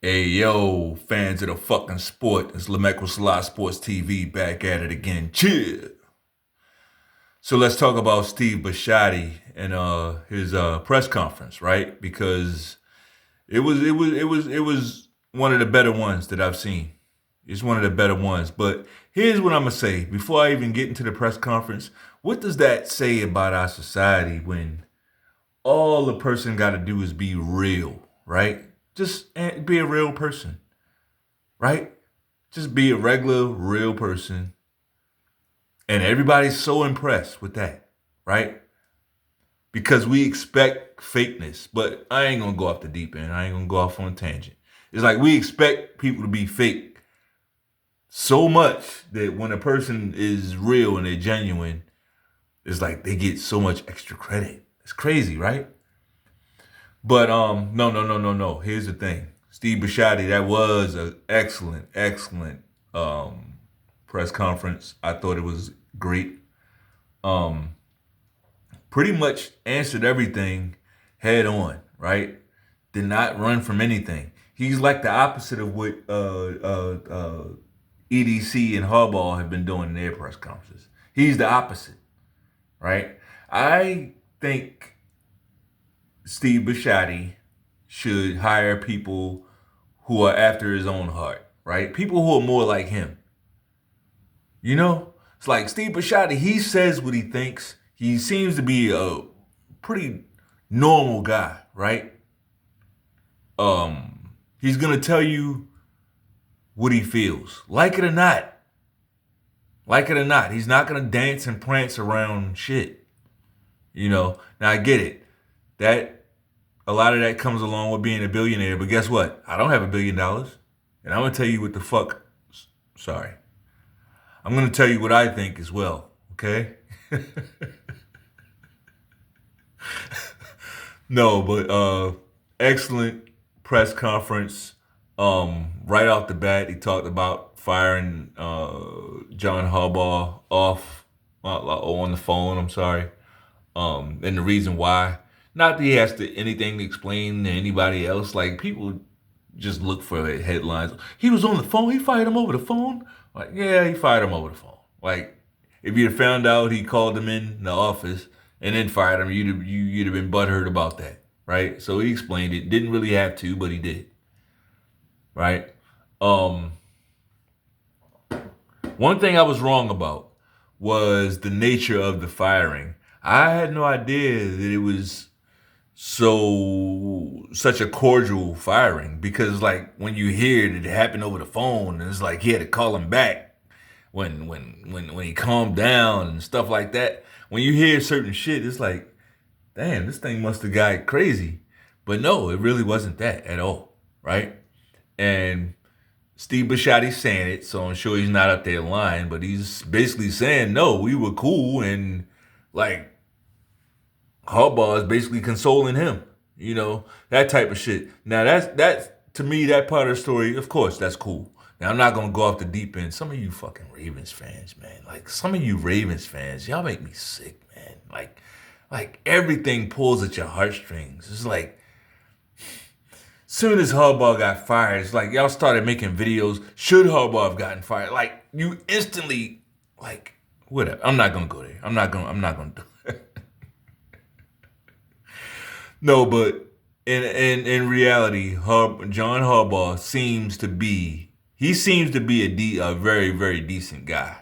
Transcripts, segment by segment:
Hey yo, fans of the fucking sport, it's Lamecco Salah Sports TV back at it again. Chill. So let's talk about Steve Bisciotti and his press conference, right? Because it was one of the better ones that I've seen. It's one of the better ones. But here's what I'm gonna say before I even get into the press conference. What does that say about our society when all the person got to do is be real, right? Just be a real person, right? Just be a regular, real person. And everybody's so impressed with that, right? Because we expect fakeness. But I ain't going to go off the deep end. I ain't going to go off on a tangent. It's like we expect people to be fake so much that when a person is real and they're genuine, it's like they get so much extra credit. It's crazy, right? But no. Here's the thing. Steve Bisciotti, that was an excellent press conference. I thought it was great. Um, Pretty much answered everything head on, right? Did not run from anything. He's like the opposite of what EDC and Harbaugh have been doing in their press conferences. He's the opposite, right? I think Steve Bisciotti should hire people who are after his own heart, right? People who are more like him. You know? It's like Steve Bisciotti, he says what he thinks. He seems to be a pretty normal guy, right? He's gonna tell you what he feels. Like it or not. Like it or not. He's not gonna dance and prance around shit. You know? Now I get it. That a lot of that comes along with being a billionaire, but guess what? I don't have $1 billion. And I'm gonna tell you what the fuck. Sorry. I'm gonna tell you what I think as well, okay? No, but excellent press conference. Right off the bat, he talked about firing John Harbaugh off on the phone. I'm sorry, and the reason why. Not that he has to anything to explain to anybody else. Like people just look for headlines. He was on the phone. He fired him over the phone. Like yeah, he fired him over the phone. Like if you'd have found out he called him in the office and then fired him, you'd have been butthurt about that, right? So he explained it. Didn't really have to, but he did, right? Um, One thing I was wrong about was the nature of the firing. I had no idea that it was such a cordial firing because like when you hear that it happened over the phone, and it's like he had to call him back when he calmed down and stuff like that. When you hear certain shit, it's like, damn, this thing must have got crazy. But no, it really wasn't that at all, right? And Steve Bisciotti's saying it, so I'm sure he's not up there lying, but he's basically saying, no, we were cool, and like Harbaugh is basically consoling him, that type of shit. Now that's to me that part of the story. Of course, that's cool. Now I'm not gonna go off the deep end. Some of you fucking Ravens fans, man, like some of you Ravens fans, y'all make me sick, man. Like everything pulls at your heartstrings. It's like soon as Harbaugh got fired, it's like y'all started making videos. Should Harbaugh have gotten fired? Like you instantly, like whatever. I'm not gonna go there. I'm not gonna do it. No, but in reality, John Harbaugh seems to be a very very decent guy.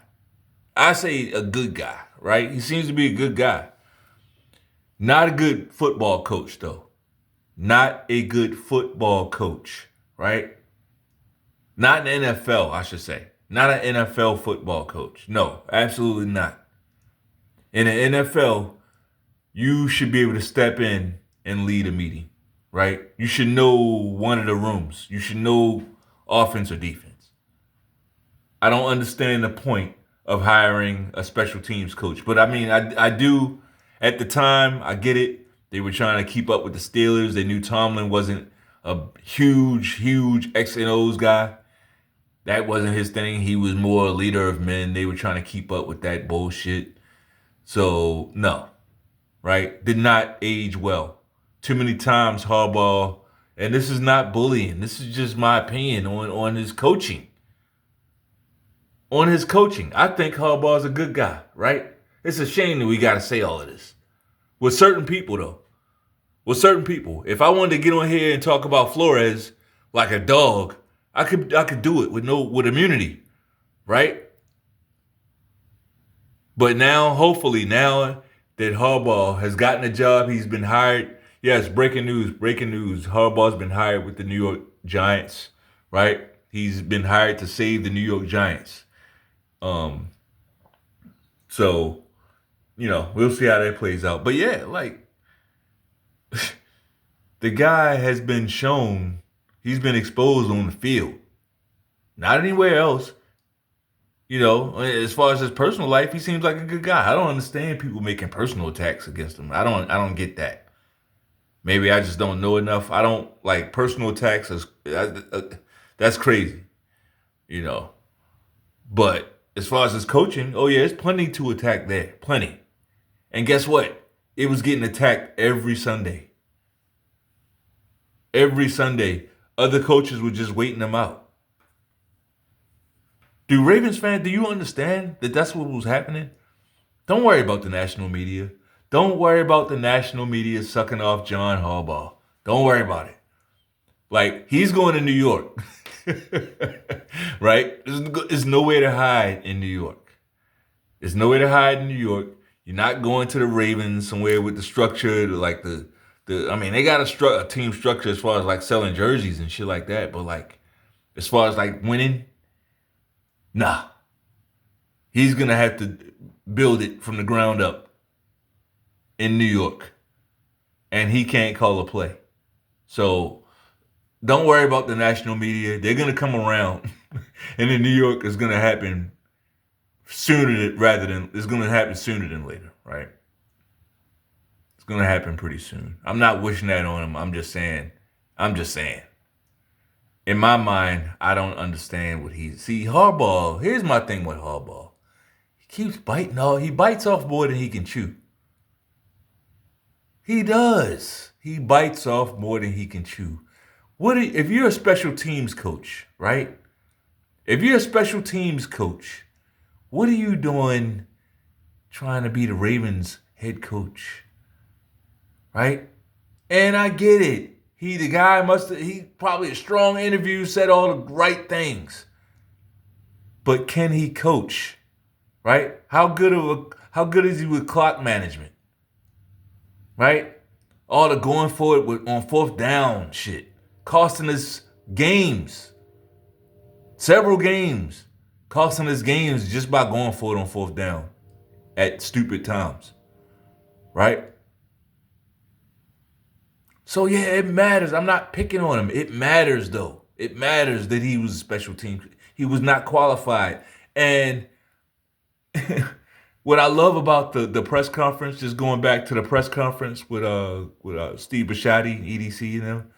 I say a good guy, right? He seems to be a good guy. Not a good football coach though. Not a good football coach, right? Not an NFL, I should say. Not an NFL football coach. No, absolutely not. In the NFL, you should be able to step in and lead a meeting, right? You should know one of the rooms. You should know offense or defense. I don't understand the point of hiring a special teams coach, but I mean, I do. At the time, I get it. They were trying to keep up with the Steelers. They knew Tomlin wasn't a huge X and O's guy. That wasn't his thing. He was more a leader of men. They were trying to keep up with that bullshit. So, no, right? Did not age well. Too many times Harbaugh And this is not bullying. This is just my opinion on his coaching. On his coaching. I think Harbaugh's a good guy, right? It's a shame that we got to say all of this. With certain people, though. With certain people. If I wanted to get on here and talk about Flores like a dog, I could do it with immunity, right? But now, hopefully, now that Harbaugh has gotten a job, he's been hired. Yes, breaking news, breaking news. Harbaugh's been hired with the New York Giants, right? He's been hired to save the New York Giants. Um, so, we'll see how that plays out. But yeah, like, the guy has been shown, he's been exposed on the field. Not anywhere else. As far as his personal life, he seems like a good guy. I don't understand people making personal attacks against him. I don't get that. Maybe I just don't know enough. I don't like personal attacks. That's crazy, you know. But as far as his coaching, oh yeah, there's plenty to attack there. Plenty. And guess what? It was getting attacked every Sunday. Every Sunday. Other coaches were just waiting them out. Do Ravens fans, do you understand that that's what was happening? Don't worry about the national media. Don't worry about the national media sucking off John Harbaugh. Don't worry about it. Like, he's going to New York. Right? There's nowhere to hide in New York. There's nowhere to hide in New York. You're not going to the Ravens somewhere with the structure, like they got a team structure as far as like selling jerseys and shit like that. But like, as far as like winning, nah. He's going to have to build it from the ground up in New York. And he can't call a play. So don't worry about the national media. They're going to come around. And in New York, it's going to happen it's going to happen sooner than later, right? It's going to happen pretty soon. I'm not wishing that on him. I'm just saying. In my mind, I don't understand see, Harbaugh, here's my thing with Harbaugh. He keeps biting he bites off more than he can chew. He does. He bites off more than he can chew. If you're a special teams coach, right? If you're a special teams coach, what are you doing trying to be the Ravens head coach? Right? And I get it. He probably a strong interview, said all the right things. But can he coach? Right? How good is he with clock management? Right? All the going for it on fourth down shit. Costing us games. Several games. Costing us games just by going for it on fourth down at stupid times. Right? So yeah, it matters. I'm not picking on him. It matters though. It matters that he was a special team. He was not qualified. And what I love about the press conference, just going back to the press conference with Steve Bisciotti, EDC and them,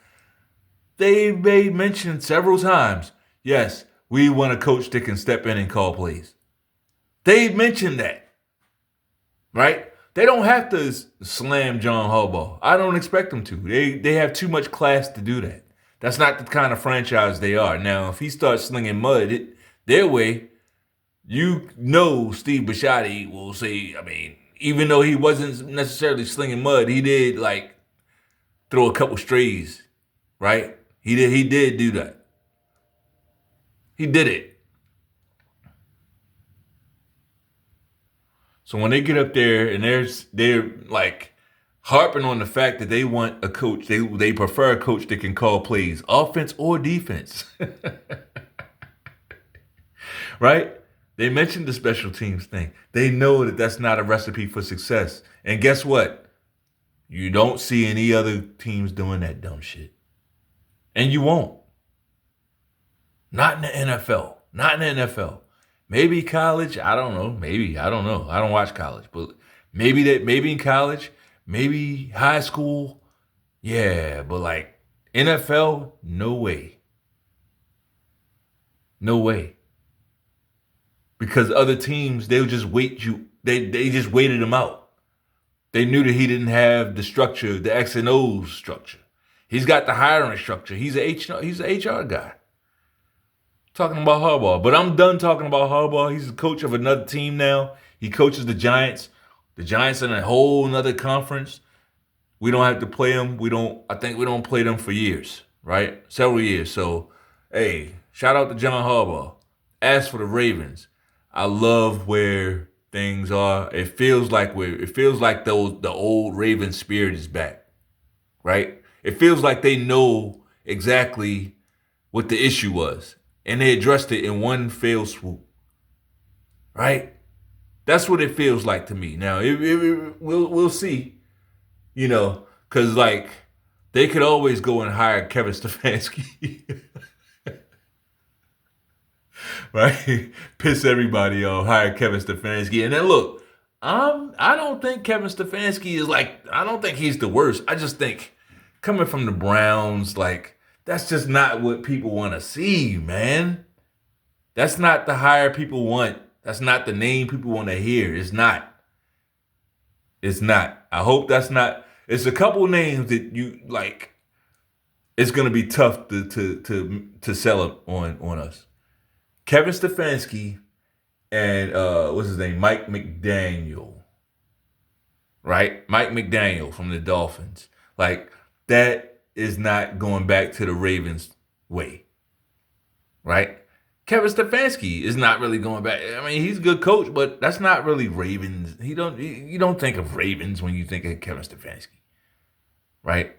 they made mention several times, yes, we want a coach that can step in and call plays. They mentioned that, right? They don't have to slam John Harbaugh. I don't expect them to. They have too much class to do that. That's not the kind of franchise they are. Now, if he starts slinging mud their way, Steve Bisciotti will say, even though he wasn't necessarily slinging mud, he did like throw a couple strays, right? He did do that. He did it. So when they get up there and they're like harping on the fact that they want a coach, they prefer a coach that can call plays, offense or defense. Right? They mentioned the special teams thing. They know that that's not a recipe for success. And guess what? You don't see any other teams doing that dumb shit. And you won't. Not in the NFL. Not in the NFL. Maybe college, I don't know. Maybe, I don't know. I don't watch college. But maybe in college, maybe high school. Yeah, but like NFL, no way. No way. Because other teams, they'll just wait they just waited him out. They knew that he didn't have the structure, the X and O's structure. He's got the hiring structure. He's an HR guy. Talking about Harbaugh. But I'm done talking about Harbaugh. He's the coach of another team now. He coaches the Giants. The Giants in a whole nother conference. We don't have to play them. I think we don't play them for years, right? Several years. So, hey, shout out to John Harbaugh. As for the Ravens, I love where things are. It feels like the old Raven spirit is back, right? It feels like they know exactly what the issue was, and they addressed it in one fell swoop, right? That's what it feels like to me. Now, we'll see, because like they could always go and hire Kevin Stefanski, right? Piss everybody off, hire Kevin Stefanski, and then look, I don't think Kevin Stefanski is I don't think he's the worst. I just think coming from the Browns, that's just not what people want to see, man. That's not the hire people want. That's not the name people want to hear. It's not. It's not. I hope that's not. It's a couple names that you like. It's gonna be tough to sell it on us. Kevin Stefanski and what's his name? Mike McDaniel. Right? Mike McDaniel from the Dolphins. That is not going back to the Ravens way. Right? Kevin Stefanski is not really going back. I mean, he's a good coach, but that's not really Ravens. You don't think of Ravens when you think of Kevin Stefanski. Right?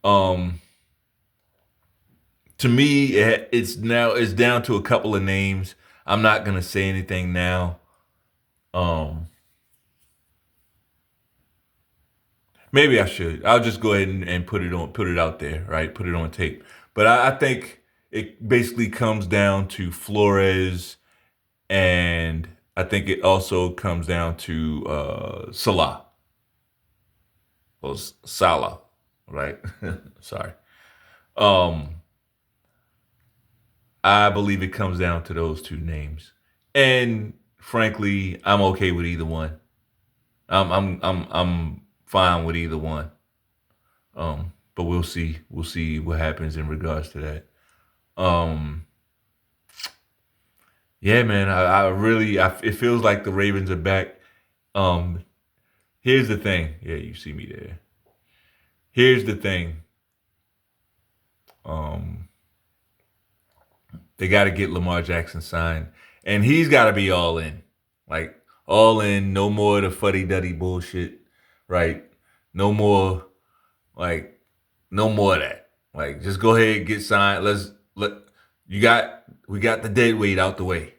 To me, it's down to a couple of names. I'm not gonna say anything now. Maybe I should. I'll just go ahead and put it out there, right? Put it on tape. But I think it basically comes down to Flores, and I think it also comes down to Salah. Or Salah, right? Sorry. I believe it comes down to those two names, and frankly, I'm okay with either one. I'm fine with either one. But we'll see. We'll see what happens in regards to that. Yeah, man. It feels like the Ravens are back. Here's the thing. Yeah, you see me there. Here's the thing. They got to get Lamar Jackson signed, and he's got to be all in, all in. No more of the fuddy-duddy bullshit, right? No more, no more of that. Just go ahead and get signed. We got the dead weight out the way,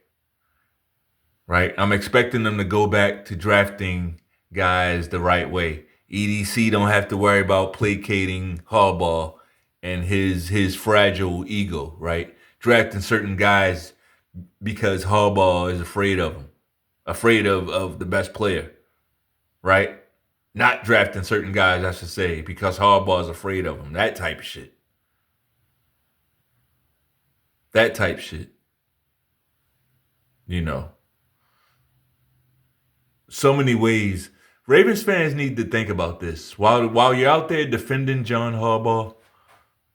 right? I'm expecting them to go back to drafting guys the right way. EDC don't have to worry about placating Harbaugh and his fragile ego, right? Drafting certain guys because Harbaugh is afraid of them, afraid of the best player, right? Not drafting certain guys, I should say, because Harbaugh is afraid of them. That type of shit. That type shit. So many ways. Ravens fans need to think about this. While you're out there defending John Harbaugh,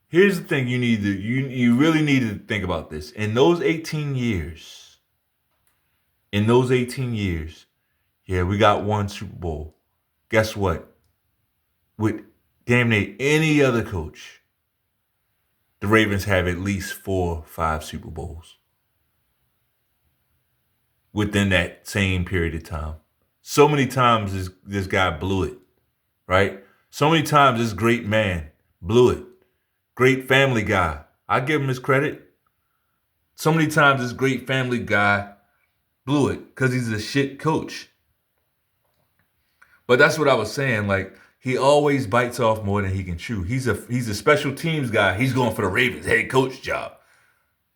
here's the thing you really need to think about this. In those 18 years, yeah, we got one Super Bowl. Guess what? With damn near any other coach, the Ravens have at least 4, 5 Super Bowls within that same period of time. So many times this guy blew it, right? So many times this great man blew it. Great family guy. I give him his credit. So many times this great family guy blew it because he's a shit coach. But that's what I was saying. He always bites off more than he can chew. He's a special teams guy. He's going for the Ravens head coach job.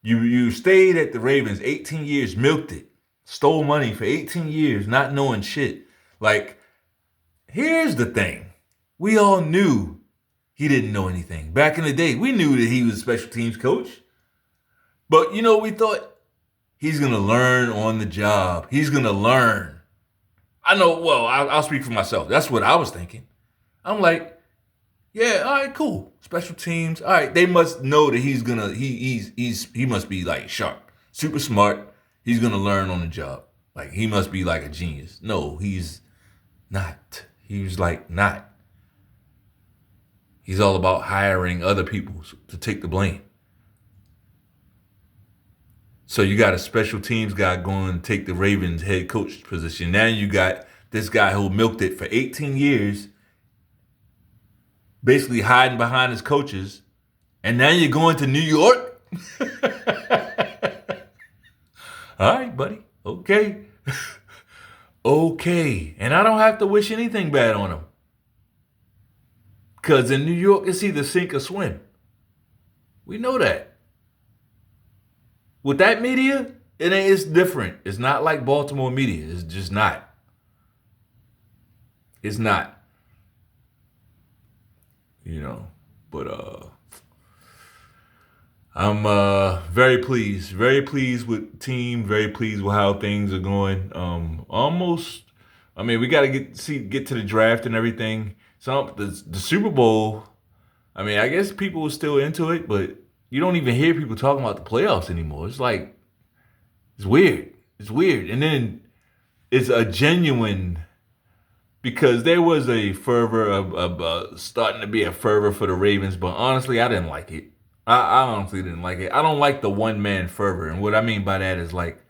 You stayed at the Ravens 18 years, milked it, stole money for 18 years, not knowing shit. Here's the thing. We all knew he didn't know anything. Back in the day, we knew that he was a special teams coach. But, we thought he's going to learn on the job. He's going to learn. I know, I'll speak for myself. That's what I was thinking. I'm like, Yeah, all right, cool. Special teams. All right, they must know that he's gonna he must be like sharp, super smart. He's gonna learn on the job. Like he must be like a genius. No, he's not. He's like not. He's all about hiring other people to take the blame. So you got a special teams guy going to take the Ravens head coach position. Now you got this guy who milked it for 18 years, basically hiding behind his coaches. And now you're going to New York? All right, buddy. Okay. Okay. And I don't have to wish anything bad on him. Because in New York, it's either sink or swim. We know that. With that media, it's different. It's not like Baltimore media. It's just not. It's not. You know. But I'm very pleased with the team, very pleased with how things are going. Almost, I mean, we got to get to the draft and everything. So the Super Bowl, I mean, I guess people are still into it, but you don't even hear people talking about the playoffs anymore. It's like, it's weird. It's weird. And then it's a genuine, because there was a fervor of starting to be a fervor for the Ravens, but honestly, I didn't like it. I honestly didn't like it. I don't like the one man fervor, and what I mean by that is like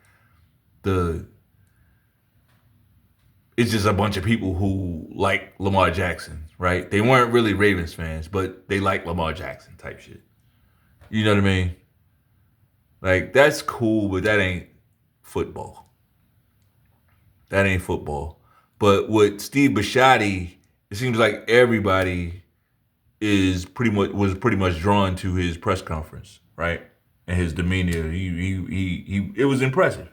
it's just a bunch of people who like Lamar Jackson, right? They weren't really Ravens fans, but they like Lamar Jackson type shit. You know what I mean? Like that's cool, but that ain't football. That ain't football. But with Steve Bisciotti, it seems like everybody was pretty much drawn to his press conference, right? And his demeanor. He it was impressive,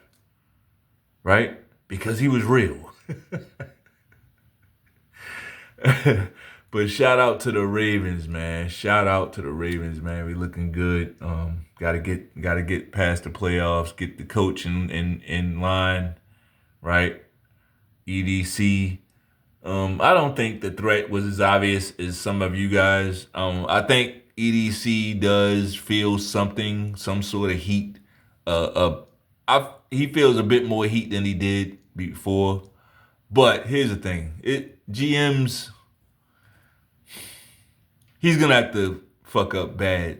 right? Because he was real. But shout out to the Ravens, man. Shout out to the Ravens, man. We looking good. Gotta get past the playoffs, get the coach in line, right? EDC. I don't think the threat was as obvious as some of you guys. I think EDC does feel something, some sort of heat. He feels a bit more heat than he did before. But here's the thing: GMs, he's gonna have to fuck up bad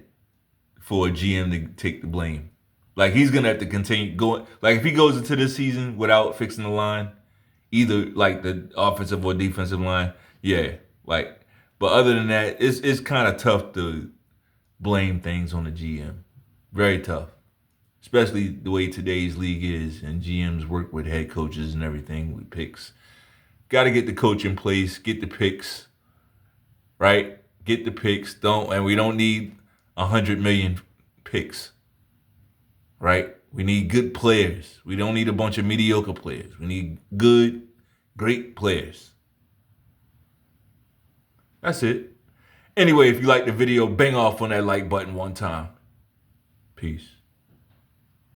for a GM to take the blame. Like he's gonna have to continue going. Like if he goes into this season without fixing the line, either like the offensive or defensive line, yeah. Like, but other than that, it's kind of tough to blame things on the GM. Very tough, especially the way today's league is, and GMs work with head coaches and everything with picks. Got to get the coach in place, get the picks, right? Get the picks. We don't need 100 million picks, right? We need good players. We don't need a bunch of mediocre players. We need good, great players. That's it. Anyway, if you like the video, bang off on that like button one time. Peace.